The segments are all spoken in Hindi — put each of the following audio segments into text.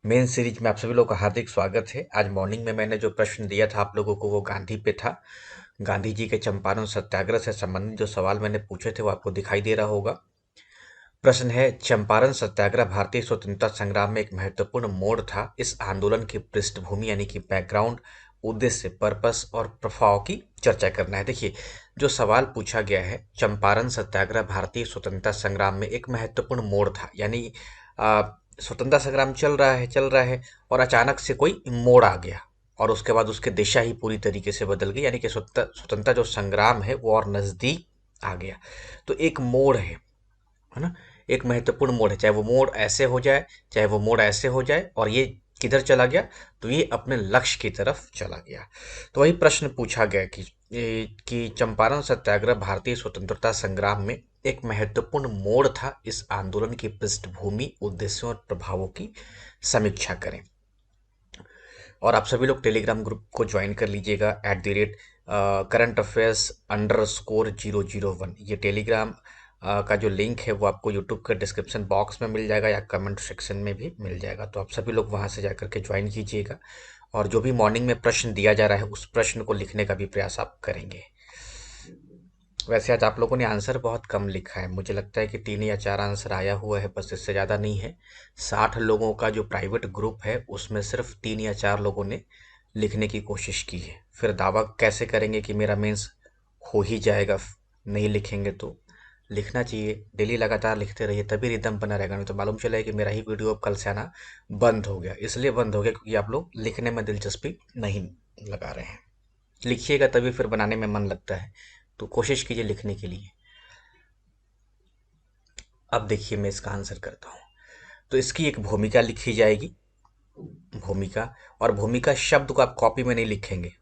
मेन सीरीज में आप सभी लोगों का हार्दिक स्वागत है। आज मॉर्निंग में मैंने जो प्रश्न दिया था आप लोगों को वो गांधी पे था। गांधी जी के चंपारण सत्याग्रह से संबंधित जो सवाल मैंने पूछे थे वो आपको दिखाई दे रहा होगा। प्रश्न है, चंपारण सत्याग्रह भारतीय स्वतंत्रता संग्राम में एक महत्वपूर्ण मोड़ था। इस आंदोलन की पृष्ठभूमि यानी कि बैकग्राउंड, उद्देश्य, पर्पस और प्रभाव की चर्चा करना है। देखिए, जो सवाल पूछा गया है, चंपारण सत्याग्रह भारतीय स्वतंत्रता संग्राम में एक महत्वपूर्ण मोड़ था। यानी स्वतंत्रता संग्राम चल रहा है और अचानक से कोई मोड़ आ गया और उसके बाद उसकी दिशा ही पूरी तरीके से बदल गई। यानी कि स्वतंत्रता जो संग्राम है वो और नजदीक आ गया। तो एक मोड़ है ना, एक महत्वपूर्ण मोड़ है। चाहे वो मोड़ ऐसे हो जाए, चाहे वो मोड़ ऐसे हो जाए, और ये किधर चला गया, तो ये अपने लक्ष्य की तरफ चला गया। तो वही प्रश्न पूछा गया कि चंपारण सत्याग्रह भारतीय स्वतंत्रता संग्राम में एक महत्वपूर्ण मोड़ था। इस आंदोलन की पृष्ठभूमि, उद्देश्यों और प्रभावों की समीक्षा करें। और आप सभी लोग टेलीग्राम ग्रुप को ज्वाइन कर लीजिएगा @currentaffairs_001। ये टेलीग्राम का जो लिंक है वो आपको यूट्यूब के डिस्क्रिप्शन बॉक्स में मिल जाएगा या कमेंट सेक्शन में भी मिल जाएगा। तो आप सभी लोग वहां से जाकर के ज्वाइन कीजिएगा और जो भी मॉर्निंग में प्रश्न दिया जा रहा है उस प्रश्न को लिखने का भी प्रयास आप करेंगे। वैसे आज आप लोगों ने आंसर बहुत कम लिखा है, मुझे लगता है कि 3 या 4 आंसर आया हुआ है, बस इससे ज़्यादा नहीं है। 60 लोगों का जो प्राइवेट ग्रुप है उसमें सिर्फ 3 या 4 लोगों ने लिखने की कोशिश की है। फिर दावा कैसे करेंगे कि मेरा मेंस हो ही जाएगा? नहीं लिखेंगे तो लिखना चाहिए, डेली लगातार लिखते रहिए तभी रिदम बना रहेगा। नहीं तो मालूम चला है कि मेरा ही वीडियो अब कल से आना बंद हो गया। इसलिए बंद हो गया क्योंकि आप लोग लिखने में दिलचस्पी नहीं लगा रहे हैं। लिखिएगा तभी फिर बनाने में मन लगता है, तो कोशिश कीजिए लिखने के लिए। अब देखिए मैं इसका आंसर करता हूँ। तो इसकी एक भूमिका लिखी जाएगी, भूमिका। और भूमिका शब्द को आप कॉपी में नहीं लिखेंगे,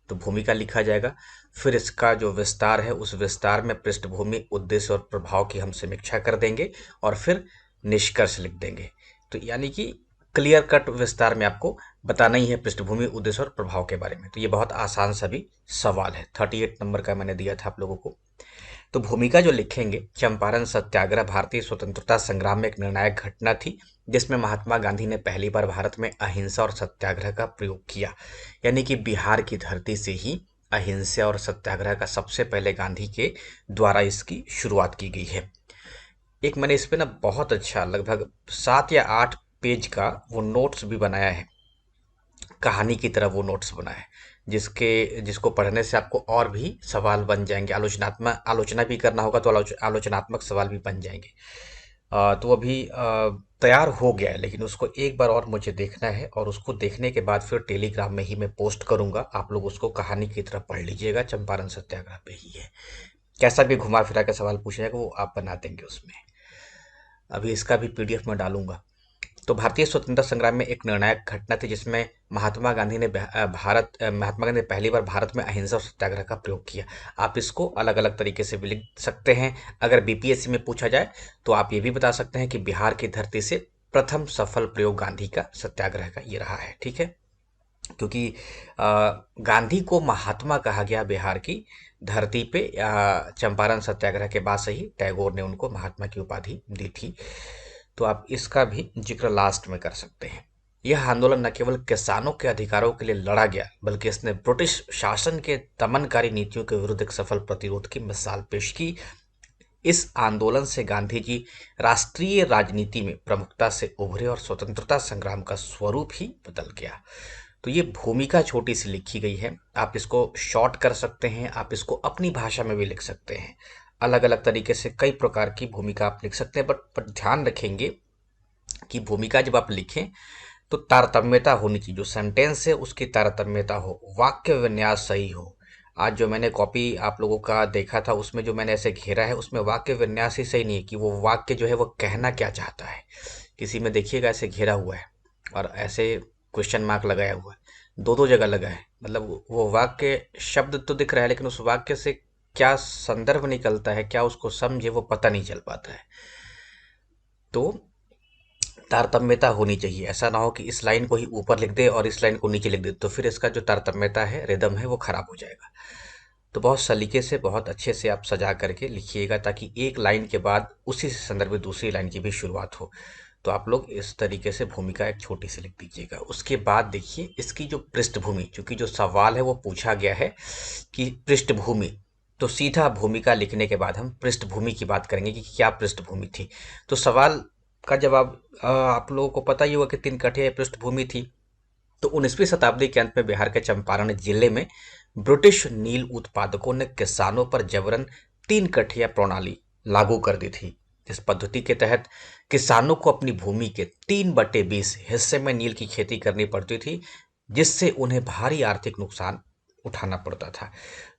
तो भूमिका लिखा जाएगा। फिर इसका जो विस्तार है उस विस्तार में पृष्ठभूमि, उद्देश्य और प्रभाव की हम समीक्षा कर देंगे और फिर निष्कर्ष लिख देंगे। तो यानी कि क्लियर कट विस्तार में आपको बताना ही है पृष्ठभूमि, उद्देश्य और प्रभाव के बारे में। तो ये बहुत आसान सा भी सवाल है, 38 नंबर का मैंने दिया था आप लोगों को। तो भूमिका जो लिखेंगे, चंपारण सत्याग्रह भारतीय स्वतंत्रता संग्राम में एक निर्णायक घटना थी जिसमें महात्मा गांधी ने पहली बार भारत में अहिंसा और सत्याग्रह का प्रयोग किया। यानी कि बिहार की धरती से ही अहिंसा और सत्याग्रह का सबसे पहले गांधी के द्वारा इसकी शुरुआत की गई है। एक मैंने इस पे ना बहुत अच्छा, लगभग 7 या 8 पेज का वो नोट्स भी बनाया है, कहानी की तरह वो नोट्स बना है, जिसको पढ़ने से आपको और भी सवाल बन जाएंगे। आलोचना भी करना होगा तो आलोचनात्मक सवाल भी बन जाएंगे। तो अभी तैयार हो गया है, लेकिन उसको एक बार और मुझे देखना है और उसको देखने के बाद फिर टेलीग्राम में ही मैं पोस्ट करूंगा। आप लोग उसको कहानी की तरह पढ़ लीजिएगा, चंपारण सत्याग्रह पे ही है। कैसा भी घुमा फिरा के सवाल पूछा जाएगा वो आप बना देंगे उसमें। अभी इसका भी पीडीएफ में डालूंगा। तो भारतीय स्वतंत्रता संग्राम में एक निर्णायक घटना थी जिसमें महात्मा गांधी ने पहली बार भारत में अहिंसा और सत्याग्रह का प्रयोग किया। आप इसको अलग अलग तरीके से भी लिख सकते हैं। अगर बीपीएससी में पूछा जाए तो आप ये भी बता सकते हैं कि बिहार की धरती से प्रथम सफल प्रयोग गांधी का सत्याग्रह का ये रहा है। ठीक है, क्योंकि गांधी को महात्मा कहा गया बिहार की धरती पे चंपारण सत्याग्रह के बाद से ही टैगोर ने उनको महात्मा की उपाधि दी थी। तो आप इसका भी जिक्र लास्ट में कर सकते हैं। यह आंदोलन न केवल किसानों के अधिकारों के लिए लड़ा गया बल्कि इसने ब्रिटिश शासन के दमनकारी नीतियों के विरुद्ध एक सफल प्रतिरोध की मिसाल पेश की। इस आंदोलन से गांधी जी राष्ट्रीय राजनीति में प्रमुखता से उभरे और स्वतंत्रता संग्राम का स्वरूप ही बदल गया। तो ये भूमिका छोटी सी लिखी गई है, आप इसको शॉर्ट कर सकते हैं, आप इसको अपनी भाषा में भी लिख सकते हैं। अलग अलग तरीके से कई प्रकार की भूमिका आप लिख सकते हैं, बट ध्यान रखेंगे कि भूमिका जब आप लिखें तो तारतम्यता होनी चाहिए। जो सेंटेंस है उसकी तारतम्यता हो, वाक्य विन्यास सही हो। आज जो मैंने कॉपी आप लोगों का देखा था उसमें जो मैंने ऐसे घेरा है उसमें वाक्य विन्यास ही सही नहीं है कि वो वाक्य जो है वो कहना क्या चाहता है। किसी में देखिएगा ऐसे घेरा हुआ है और ऐसे क्वेश्चन मार्क लगाया हुआ है, दो दो जगह लगा है। मतलब वो वाक्य शब्द तो दिख रहा है लेकिन उस वाक्य से क्या संदर्भ निकलता है, क्या उसको समझे, वो पता नहीं चल पाता है। तो तारतम्यता होनी चाहिए। ऐसा ना हो कि इस लाइन को ही ऊपर लिख दे और इस लाइन को नीचे लिख दे, तो फिर इसका जो तारतम्यता है, रिदम है, वो खराब हो जाएगा। तो बहुत सलीके से, बहुत अच्छे से आप सजा करके लिखिएगा ताकि एक लाइन के बाद उसी से संदर्भित दूसरी लाइन की भी शुरुआत हो। तो आप लोग इस तरीके से भूमिका एक छोटी सी लिख दीजिएगा। उसके बाद देखिए इसकी जो पृष्ठभूमि, चूंकि जो सवाल है वो पूछा गया है कि पृष्ठभूमि, तो सीधा भूमिका लिखने के बाद हम पृष्ठभूमि की बात करेंगे कि क्या पृष्ठभूमि थी। तो सवाल का जवाब आप लोगों को पता ही होगा कि 3 कठिया पृष्ठभूमि थी। तो 19वीं शताब्दी के अंत में बिहार के चंपारण जिले में ब्रिटिश नील उत्पादकों ने किसानों पर जबरन 3 कठिया प्रणाली लागू कर दी थी। इस पद्धति के तहत किसानों को अपनी भूमि के 3/20 हिस्से में नील की खेती करनी पड़ती थी, जिससे उन्हें भारी आर्थिक नुकसान उठाना पड़ता था।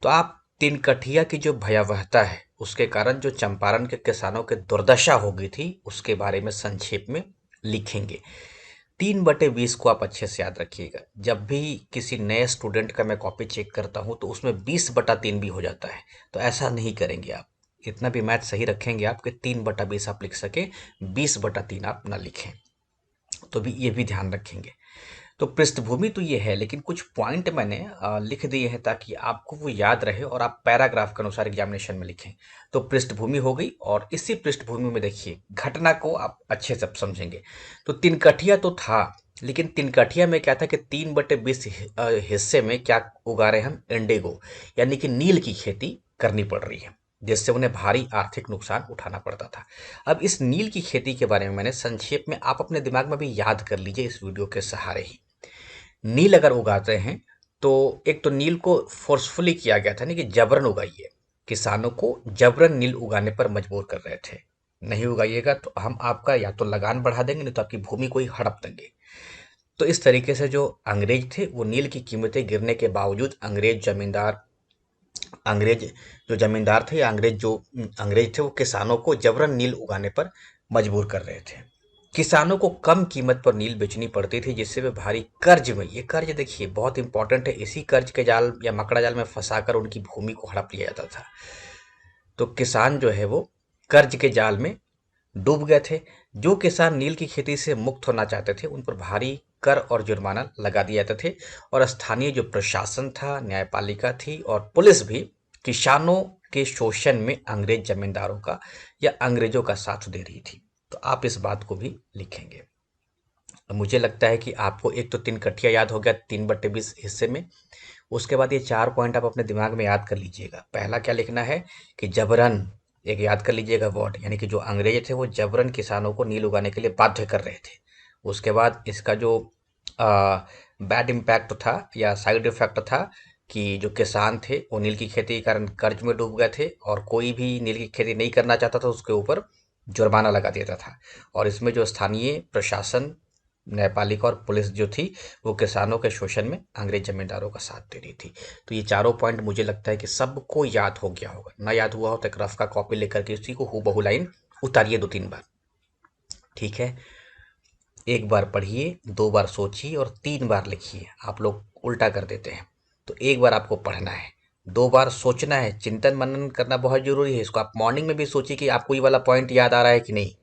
तो आप 3 कठिया की जो भयावहता है उसके कारण जो चंपारण के किसानों की दुर्दशा हो गई थी उसके बारे में संक्षेप में लिखेंगे। 3/20 को आप अच्छे से याद रखिएगा। जब भी किसी नए स्टूडेंट का मैं कॉपी चेक करता हूं तो उसमें 20/3 भी हो जाता है, तो ऐसा नहीं करेंगे आप। इतना भी मैथ सही रखेंगे आप कि 3/20 आप लिख सके, 20/3 आप ना लिखें। तो भी ये भी ध्यान रखेंगे। तो पृष्ठभूमि तो ये है, लेकिन कुछ पॉइंट मैंने लिख दिए हैं ताकि आपको वो याद रहे और आप पैराग्राफ के अनुसार एग्जामिनेशन में लिखें। तो पृष्ठभूमि हो गई, और इसी पृष्ठभूमि में देखिए घटना को आप अच्छे से समझेंगे। तो 3 कठिया तो था, लेकिन 3 कठिया में क्या था कि 3/20 हिस्से में क्या उगा रहे हम, इंडिगो यानी कि नील की खेती करनी पड़ रही है, जिससे उन्हें भारी आर्थिक नुकसान उठाना पड़ता था। अब इस नील की खेती के बारे में मैंने संक्षेप में, आप अपने दिमाग में भी याद कर लीजिए इस वीडियो के सहारे ही। नील अगर उगाते हैं तो एक तो नील को फोर्सफुली किया गया था, नहीं कि जबरन उगाइए, किसानों को जबरन नील उगाने पर मजबूर कर रहे थे। नहीं उगाइएगा तो हम आपका या तो लगान बढ़ा देंगे, नहीं तो आपकी भूमि को ही हड़प देंगे। तो इस तरीके से जो अंग्रेज थे वो नील की कीमतें गिरने के बावजूद अंग्रेज जो जमींदार थे या अंग्रेज थे वो किसानों को जबरन नील उगाने पर मजबूर कर रहे थे। किसानों को कम कीमत पर नील बेचनी पड़ती थी, जिससे वे भारी कर्ज में, ये कर्ज देखिए बहुत इंपॉर्टेंट है, इसी कर्ज के जाल या मकड़ा जाल में फंसाकर उनकी भूमि को हड़प लिया जाता था। तो किसान जो है वो कर्ज के जाल में डूब गए थे। जो किसान नील की खेती से मुक्त होना चाहते थे उन पर भारी कर और जुर्माना लगा दिए जाते थे, और स्थानीय जो प्रशासन था, न्यायपालिका थी और पुलिस भी किसानों के शोषण में अंग्रेज जमींदारों का या अंग्रेजों का साथ दे रही थी। तो आप इस बात को भी लिखेंगे। मुझे लगता है कि आपको एक तो 3 कठिया याद हो गया 3/20 हिस्से में। उसके बाद ये 4 पॉइंट आप अपने दिमाग में याद कर लीजिएगा। पहला क्या लिखना है कि जबरन, एक याद कर लीजिएगा वर्ड, यानी कि जो अंग्रेज थे वो जबरन किसानों को नील उगाने के लिए बाध्य कर रहे थे। उसके बाद इसका जो बैड इम्पैक्ट था या साइड इफेक्ट था कि जो किसान थे वो नील की खेती के कारण कर्ज में डूब गए थे, और कोई भी नील की खेती नहीं करना चाहता था उसके ऊपर जुर्माना लगा देता था। और इसमें जो स्थानीय प्रशासन, न्यायपालिका और पुलिस जो थी वो किसानों के शोषण में अंग्रेज जमींदारों का साथ दे रही थी। तो ये चारों पॉइंट मुझे लगता है कि सबको याद हो गया होगा। ना याद हुआ हो तो एक रफ का कॉपी लेकर के उसी को हूबहू लाइन उतारिए 2-3 बार। ठीक है, एक बार पढ़िए, 2 बार सोचिए और 3 बार लिखिए। आप लोग उल्टा कर देते हैं। तो एक बार आपको पढ़ना है, 2 बार सोचना है, चिंतन मनन करना बहुत जरूरी है। इसको आप मॉर्निंग में भी सोचिए कि आपको ये वाला पॉइंट याद आ रहा है कि नहीं।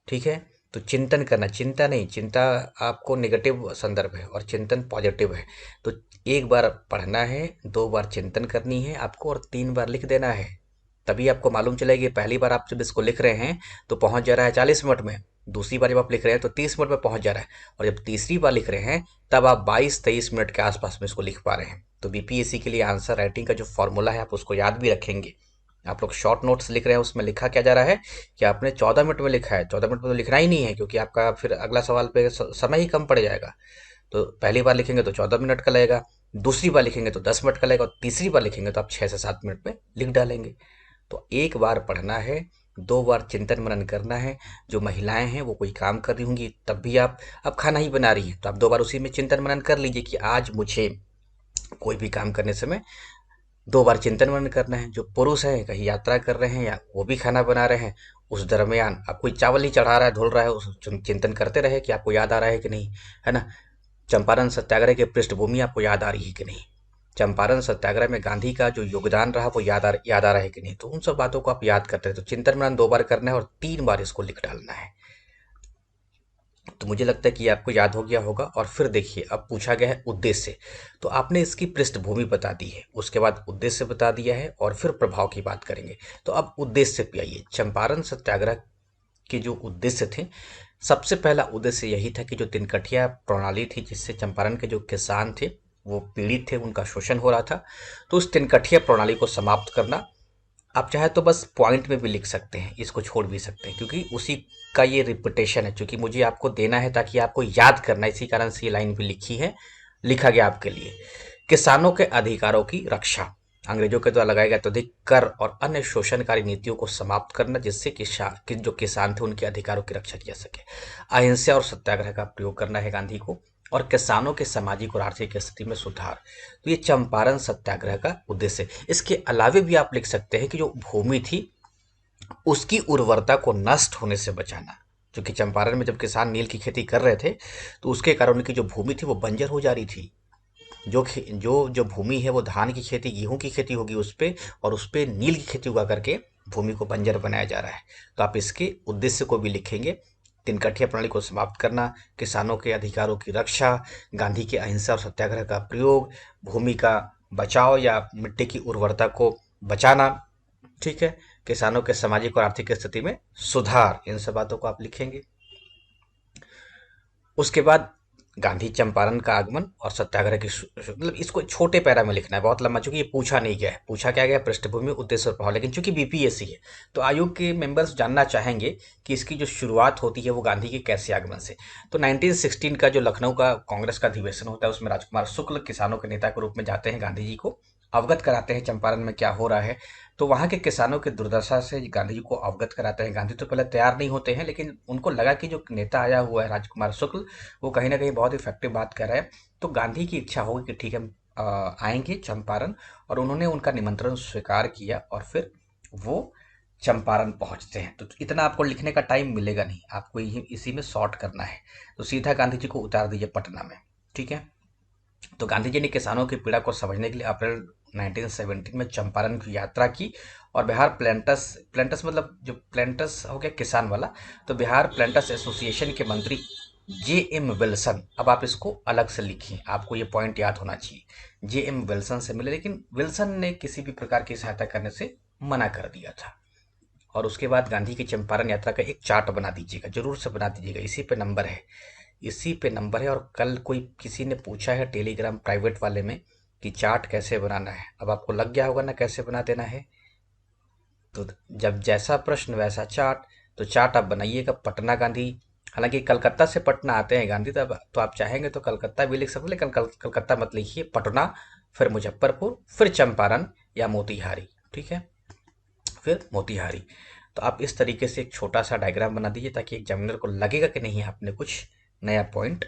ठीक है, तो चिंतन करना, चिंता नहीं, चिंता आपको नेगेटिव संदर्भ है और चिंतन पॉजिटिव है। तो एक बार पढ़ना है, 2 बार चिंतन करनी है आपको और 3 बार लिख देना है। तभी आपको मालूम चलेगी। पहली बार आप जब इसको लिख रहे हैं तो पहुंच जा रहा है 40 मिनट में, दूसरी बार जब आप लिख रहे हैं तो 30 मिनट में पहुंच जा रहा है, और जब तीसरी बार लिख रहे हैं तब आप 22-23 मिनट के आसपास में इसको लिख पा रहे हैं। तो बीपीएससी के लिए आंसर राइटिंग का जो फॉर्मूला है आप उसको याद भी रखेंगे। आप लोग शॉर्ट नोट्स लिख रहे हैं, उसमें लिखा क्या जा रहा है कि आपने 14 मिनट में लिखा है। 14 मिनट में तो लिखना ही नहीं है, क्योंकि आपका फिर अगला सवाल पे समय ही कम पड़ जाएगा। तो पहली बार लिखेंगे तो 14 मिनट का लगेगा, दूसरी बार लिखेंगे तो 10 मिनट का लगेगा, और तीसरी बार लिखेंगे तो आप 6 से 7 मिनट में लिख डालेंगे। तो एक बार पढ़ना है, 2 बार चिंतन मनन करना है। जो महिलाएं हैं वो कोई काम कर रही होंगी, तब भी आप अब खाना ही बना रही हैं तो आप 2 बार उसी में चिंतन मनन कर लीजिए कि आज मुझे कोई भी काम करने समय 2 बार चिंतन मनन करना है। जो पुरुष हैं कहीं यात्रा कर रहे हैं या वो भी खाना बना रहे हैं, उस दरमियान आप कोई चावल ही चढ़ा रहा है, धुल रहा है, उस चिंतन करते रहे कि आपको याद आ रहा है कि नहीं, है ना। चंपारण सत्याग्रह की पृष्ठभूमि आपको याद आ रही है कि नहीं, चंपारण सत्याग्रह में गांधी का जो योगदान रहा वो याद आ रहा है कि नहीं। तो उन सब बातों को आप याद करते हैं। तो चिंतन मनन 2 बार करना है और 3 बार इसको लिख डालना है। तो मुझे लगता है कि ये आपको याद हो गया होगा। और फिर देखिए अब पूछा गया है उद्देश्य। तो आपने इसकी पृष्ठभूमि बता दी है, उसके बाद उद्देश्य बता दिया है, और फिर प्रभाव की बात करेंगे। तो अब उद्देश्य पे आइए। चंपारण सत्याग्रह के जो उद्देश्य थे, सबसे पहला उद्देश्य यही था कि जो तिनकठिया प्रणाली थी जिससे चंपारण के जो किसान थे वो पीड़ित थे, उनका शोषण हो रहा था, तो उस तिनकठिया प्रणाली को समाप्त करना। आप चाहे तो बस पॉइंट में भी लिख सकते हैं, इसको छोड़ भी सकते हैं, क्योंकि उसी का ये रिपीटेशन है, क्योंकि मुझे आपको देना है ताकि आपको याद करना है, इसी कारण से ये लाइन भी लिखी है, लिखा गया आपके लिए। किसानों के अधिकारों की रक्षा, अंग्रेजों के द्वारा लगाए गए अत्यधिक कर और अन्य शोषणकारी नीतियों को समाप्त करना, जिससे जो किसान थे उनके अधिकारों की रक्षा की जा सके। अहिंसा और सत्याग्रह का प्रयोग करना है गांधी को, और किसानों के सामाजिक और आर्थिक स्थिति में सुधार। तो ये चंपारण सत्याग्रह का उद्देश्य है। इसके अलावे भी आप लिख सकते हैं कि जो भूमि थी उसकी उर्वरता को नष्ट होने से बचाना, क्योंकि चंपारण में जब किसान नील की खेती कर रहे थे तो उसके कारण उनकी जो भूमि थी वो बंजर हो जा रही थी। जो भूमि है वो धान की खेती, गेहूं की खेती होगी उस पे, और उस पे नील की खेती उगा करके भूमि को बंजर बनाया जा रहा है। तो आप इसके उद्देश्य को भी लिखेंगे, तिनकठिया प्रणाली को समाप्त करना, किसानों के अधिकारों की रक्षा, गांधी के अहिंसा और सत्याग्रह का प्रयोग, भूमि का बचाव या मिट्टी की उर्वरता को बचाना, ठीक है, किसानों के सामाजिक और आर्थिक स्थिति में सुधार, इन सब बातों को आप लिखेंगे। उसके बाद गांधी चंपारण का आगमन और सत्याग्रह की मतलब इसको छोटे पैरा में लिखना है, बहुत लंबा, चूंकि ये पूछा नहीं गया है। पूछा क्या गया, पृष्ठभूमि, उद्देश्य और प्रभाव, लेकिन चूंकि बीपीएससी है तो आयोग के मेंबर्स जानना चाहेंगे कि इसकी जो शुरुआत होती है वो गांधी के कैसे आगमन से। तो 1916 का जो लखनऊ का कांग्रेस का अधिवेशन होता है उसमें राजकुमार शुक्ल किसानों के नेता के रूप में जाते हैं, गांधी जी को अवगत कराते हैं चंपारण में क्या हो रहा है। तो वहाँ के किसानों की दुर्दशा से गांधी जी को अवगत कराते हैं। गांधी तो पहले तैयार नहीं होते हैं, लेकिन उनको लगा कि जो नेता आया हुआ है राजकुमार शुक्ल, वो कहीं ना कहीं बहुत इफेक्टिव बात कर रहा है। तो गांधी की इच्छा होगी कि ठीक है, हम आएंगे चंपारण, और उन्होंने उनका निमंत्रण स्वीकार किया और फिर वो चंपारण पहुंचते हैं। तो इतना आपको लिखने का टाइम मिलेगा नहीं, आपको इसी में शॉर्ट करना है। तो सीधा गांधी जी को उतार दीजिए पटना में, ठीक है। तो गांधी जी ने किसानों की पीड़ा को समझने के लिए अप्रैल 1917 में चंपारण की यात्रा की, और बिहार प्लेंटस प्लेंटस मतलब जो प्लेंटस हो गया किसान वाला, तो बिहार प्लेंटस एसोसिएशन के मंत्री जे.एम. विल्सन, अब आप इसको अलग से लिखिए, आपको ये पॉइंट याद होना चाहिए, जे.एम. विल्सन से मिले, लेकिन विल्सन ने किसी भी प्रकार की सहायता करने से मना कर दिया था। और उसके बाद गांधी की चंपारण यात्रा का एक चार्ट बना दीजिएगा, जरूर से बना दीजिएगा, इसी पे नंबर है, इसी पे नंबर है। और कल कोई किसी ने पूछा है टेलीग्राम प्राइवेट वाले में कि चार्ट कैसे बनाना है, अब आपको लग गया होगा ना कैसे बना देना है। तो जब जैसा प्रश्न वैसा चार्ट, तो चार्ट आप बनाइएगा पटना गांधी। हालांकि कलकत्ता से पटना आते हैं गांधी, तब तो आप चाहेंगे तो कलकत्ता भी लिख सकते हैं, लेकिन कलकत्ता मत लिखिए, पटना, फिर मुजफ्फरपुर, फिर चंपारण या मोतिहारी, ठीक है, फिर मोतिहारी। तो आप इस तरीके से एक छोटा सा डायग्राम बना दीजिए ताकि एग्जामिनर को लगेगा कि नहीं आपने कुछ नया पॉइंट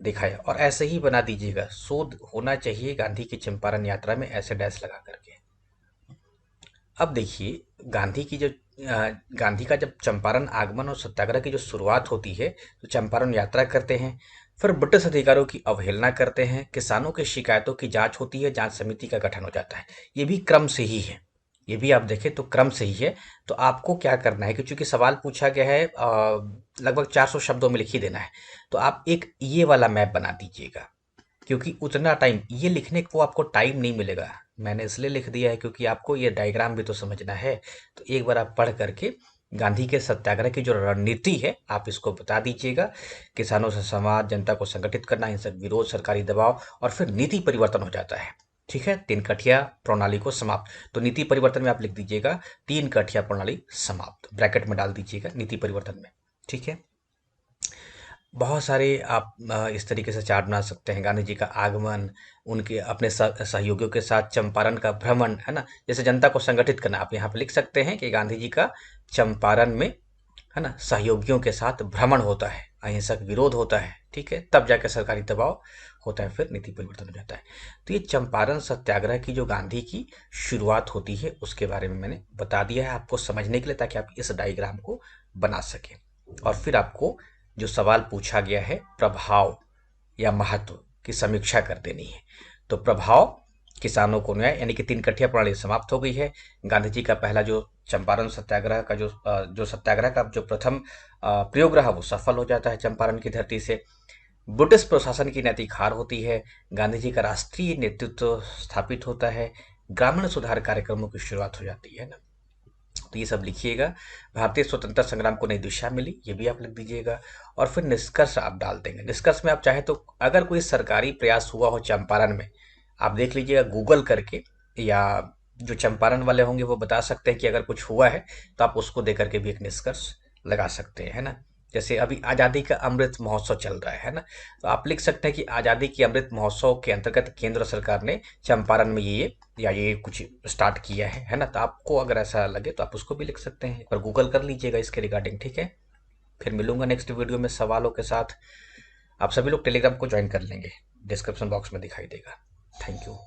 दिखाया। और ऐसे ही बना दीजिएगा, शोध होना चाहिए गांधी की चंपारण यात्रा में, ऐसे डैश लगा करके। अब देखिए गांधी का जब चंपारण आगमन और सत्याग्रह की जो शुरुआत होती है, तो चंपारण यात्रा करते हैं, फिर ब्रिटिश अधिकारियों की अवहेलना करते हैं, किसानों की शिकायतों की जांच होती है, जांच समिति का गठन हो जाता है। ये भी क्रम से ही है, ये भी आप देखें तो क्रम से ही है। तो आपको क्या करना है कि चूंकि सवाल पूछा गया है, लगभग 400 शब्दों में लिख ही देना है, तो आप एक ये वाला मैप बना दीजिएगा, क्योंकि उतना टाइम ये लिखने को आपको टाइम नहीं मिलेगा। मैंने इसलिए लिख दिया है क्योंकि आपको ये डायग्राम भी तो समझना है। तो एक बार आप पढ़ करके गांधी के सत्याग्रह की जो रणनीति है आप इसको बता दीजिएगा। किसानों से संवाद, जनता को संगठित करना, हिंसक विरोध, सरकारी दबाव, और फिर नीति परिवर्तन हो जाता है, ठीक है, तीन कठिया प्रणाली को समाप्त। तो नीति परिवर्तन में आप लिख दीजिएगा तीन कठिया प्रणाली समाप्त, ब्रैकेट में डाल दीजिएगा नीति परिवर्तन में, ठीक है। बहुत सारे आप इस तरीके से चार्ट बना सकते हैं, गांधी जी का आगमन, उनके अपने सहयोगियों के साथ चंपारण का भ्रमण, है ना, जैसे जनता को संगठित करना, आप यहाँ पे लिख सकते हैं कि गांधी जी का चंपारण में, है ना, सहयोगियों के साथ भ्रमण होता है, अहिंसक विरोध होता है, ठीक है, तब जाकर सरकारी दबाव होता है, फिर नीति परिवर्तन हो जाता है। तो ये चंपारण सत्याग्रह की जो गांधी की शुरुआत होती है उसके बारे में मैंने बता दिया है आपको समझने के लिए, ताकि आप इस डायग्राम को बना सकें। और फिर आपको जो सवाल पूछा गया है प्रभाव या महत्व की समीक्षा कर देनी है। तो प्रभाव, किसानों को न्याय, यानी कि तीन कठिया प्रणाली समाप्त हो गई है। गांधी जी का पहला जो चंपारण सत्याग्रह का जो सत्याग्रह का जो प्रथम प्रयोग रहा वो सफल हो जाता है चंपारण की धरती से। ब्रिटिश प्रशासन की नैतिक हार होती है, गांधी जी का राष्ट्रीय नेतृत्व स्थापित होता है, ग्रामीण सुधार कार्यक्रमों की शुरुआत हो जाती है ना। तो ये सब लिखिएगा। भारतीय स्वतंत्रता संग्राम को नई दिशा मिली, ये भी आप लिख दीजिएगा। और फिर निष्कर्ष आप डाल देंगे। निष्कर्ष में आप चाहे तो अगर कोई सरकारी प्रयास हुआ हो चंपारण में, आप देख लीजिएगा गूगल करके, या जो चंपारण वाले होंगे वो बता सकते हैं कि अगर कुछ हुआ है तो आप उसको दे करके भी एक निष्कर्ष लगा सकते हैं, है ना। जैसे अभी आज़ादी का अमृत महोत्सव चल रहा है ना, तो आप लिख सकते हैं कि आज़ादी के अमृत महोत्सव के अंतर्गत केंद्र सरकार ने चंपारण में ये या ये कुछ स्टार्ट किया है ना। तो आपको अगर ऐसा लगे तो आप उसको भी लिख सकते हैं, एक बार गूगल कर लीजिएगा इसके रिगार्डिंग, ठीक है। फिर मिलूंगा नेक्स्ट वीडियो में सवालों के साथ। आप सभी लोग टेलीग्राम को ज्वाइन कर लेंगे, डिस्क्रिप्शन बॉक्स में दिखाई देगा। Thank you.